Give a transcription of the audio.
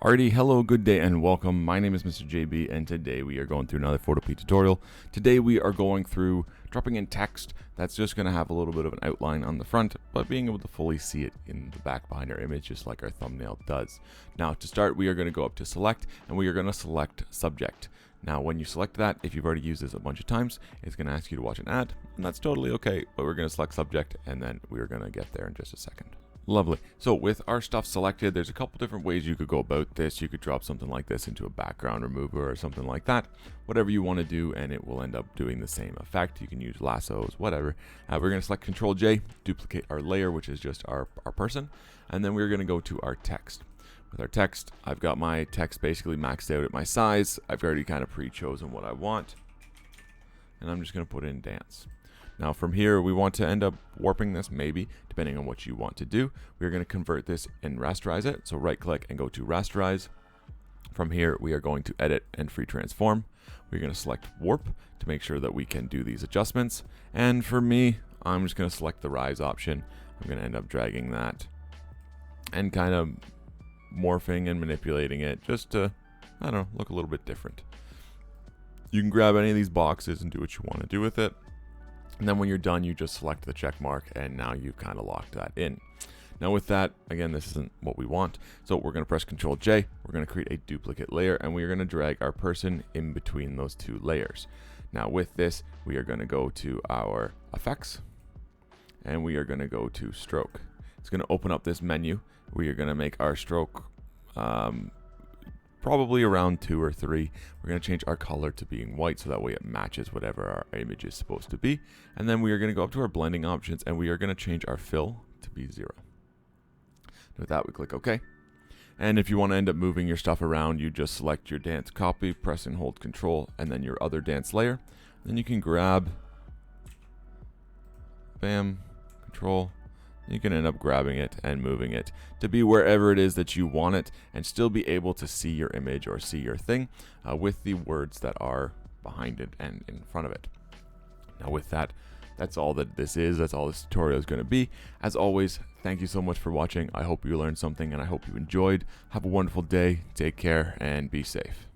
Alrighty, hello, good day, and welcome. My name is Mr. JB, and today we are going through another Photopea tutorial. Today we are going through dropping in text that's just going to have a little bit of an outline on the front, but being able to fully see it in the back behind our image, just like our thumbnail does. Now, to start, we are going to go up to Select, and we are going to select Subject. Now, when you select that, if you've already used this a bunch of times, it's going to ask you to watch an ad, and that's totally okay, but we're going to select Subject, and then we're going to get there in just a second. Lovely. So with our stuff selected, there's a couple different ways you could go about this. You could drop something like this into a background remover or something like that. Whatever you want to do, and it will end up doing the same effect. You can use lassos, whatever. We're going to select Control J, duplicate our layer, which is just our person, and then we're going to go to our text. With our text, I've got my text basically maxed out at my size. I've already kind of pre-chosen what I want, and I'm just going to put in dance. Now from here, we want to end up warping this, maybe, depending on what you want to do. We're going to convert this and rasterize it. So right click and go to rasterize. From here, we are going to edit and free transform. We're going to select warp to make sure that we can do these adjustments. And for me, I'm just going to select the rise option. I'm going to end up dragging that and kind of morphing and manipulating it just to, I don't know, look a little bit different. You can grab any of these boxes and do what you want to do with it. And then when you're done, you just select the check mark, and now you've kind of locked that in. Now with that, again, this isn't what we want. So we're going to press Control J. We're going to create a duplicate layer, and we're going to drag our person in between those two layers. Now with this, we are going to go to our effects, and we are going to go to stroke. It's going to open up this menu. We are going to make our stroke probably around 2 or 3. We're going to change our color to being white so that way it matches whatever our image is supposed to be. And then we are going to go up to our blending options, and we are going to change our fill to be 0. With that, we click OK. And if you want to end up moving your stuff around, you just select your dance copy, press and hold Control, and then your other dance layer. Then you can grab, bam, Control. You can end up grabbing it and moving it to be wherever it is that you want it, and still be able to see your image or see your thing with the words that are behind it and in front of it. Now with that, that's all that this is. That's all this tutorial is going to be. As always, thank you so much for watching. I hope you learned something, and I hope you enjoyed. Have a wonderful day. Take care and be safe.